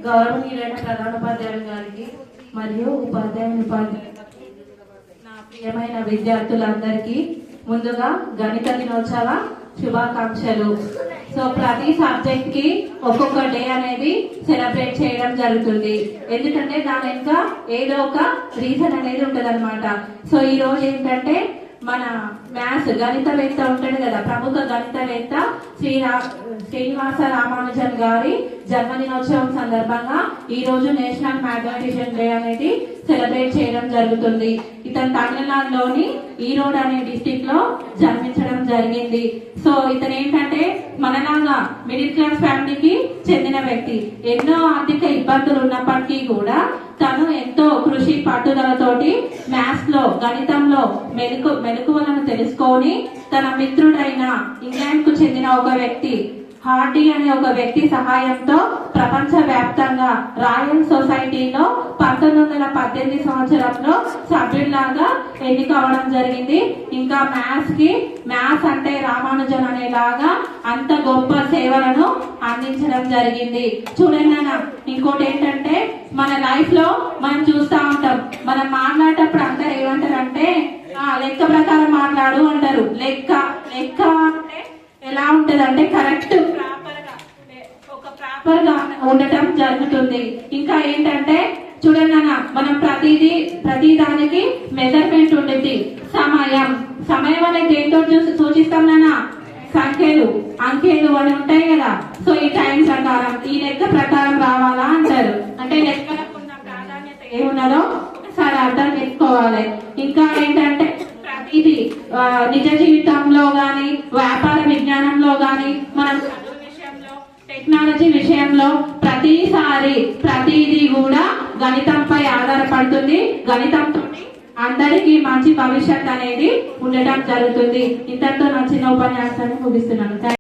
గౌరవనీయులైన ప్రధానోపాధ్యాయులు గారికి మరియు ఉపాధ్యాయులు నా ప్రియమైన విద్యార్థులందరికీ ముందుగా గణిత దినోత్సవ శుభాకాంక్షలు. సో ప్రతి సబ్జెక్ట్ కి ఒక్కొక్క డే అనేది సెలబ్రేట్ చేయడం జరుగుతుంది. ఎందుకంటే దాని వెనుక ఏదో ఒక రీజన్ అనేది ఉంటది అనమాట. సో ఈ రోజు ఏంటంటే మన మ్యాథ్స్ గణితవేత్త ఉంటాడు కదా, ప్రముఖ గణితవేత్త శ్రీనివాస రామానుజన్ గారి జన్మదినోత్సవం సందర్భంగా ఈ రోజు నేషనల్ మ్యాథమెటిషియన్ డే అనేది సెలబ్రేట్ చేయడం జరుగుతుంది. ఇతను తమిళనాడులోని ఈరోడ్ అనే డిస్టిక్ లో జన్మించడం జరిగింది. సో ఇతను ఏంటంటే మనలాగా మిడిల్ క్లాస్ ఫ్యామిలీకి చెందిన వ్యక్తి. ఎన్నో ఆర్థిక ఇబ్బందులు ఉన్నప్పటికీ కూడా తను ఎంతో కృషి పట్టుదలతోటి మ్యాథ్స్ లో గణితంలో మెలకువలను తెలుసుకొని తన మిత్రుడైన ఇంగ్లాండ్ కు చెందిన ఒక వ్యక్తి హార్డీ అనే ఒక వ్యక్తి సహాయంతో ప్రపంచ వ్యాప్తంగా రాయల్ సొసైటీలో 1918 సంవత్సరంలో సభ్యులాగా ఎన్నికవడం జరిగింది. ఇంకా మ్యాథ్స్ అంటే రామానుజన్ అనేలాగా అంత గొప్ప సేవలను అందించడం జరిగింది. చూడండి అన్న, ఇంకోటి ఏంటంటే మన లైఫ్ లో మనం చూస్తూ ఉంటాం, మనం మాట్లాడేటప్పుడు అందరు ఏమంటారంటే లెక్క ప్రకారం మాట్లాడు అంటారు. లెక్క అంటే ఎలా ఉంటది అంటే కరెక్ట్ ప్రాపర్ గా ఉండటం జరుగుతుంది. ఇంకా ఏంటంటే చూడండి అన్న, మనం ప్రతి దానికి మెజర్మెంట్ ఉంటుంది. సమయం అనేది దేంతో సూచిస్తాం నాన్న? సంఖ్యలు, అంకెలు అని ఉంటాయి కదా. సో ఈ టైం ప్రకారం ఈ లెక్క ప్రకారం రావాలా అంటారు. అంటే లెక్కలకు ఉన్న ప్రాధాన్యత ఏమున్నదో ఒకసారి అర్థం చేసుకోవాలి. ఇంకా ఏంటంటే ప్రతిదీ నిజ జీవితంలో గాని, వ్యాపార విజ్ఞానంలో గాని, మనం టెక్నాలజీ విషయంలో ప్రతిదీ కూడా గణితంపై ఆధారపడుతుంది. గణితంతో అందరికీ మంచి భవిష్యత్ అనేది ఉండటం జరుగుతుంది. ఇంతటితో నా చిన్న ఉపన్యాసాన్ని ముగిస్తున్నాను.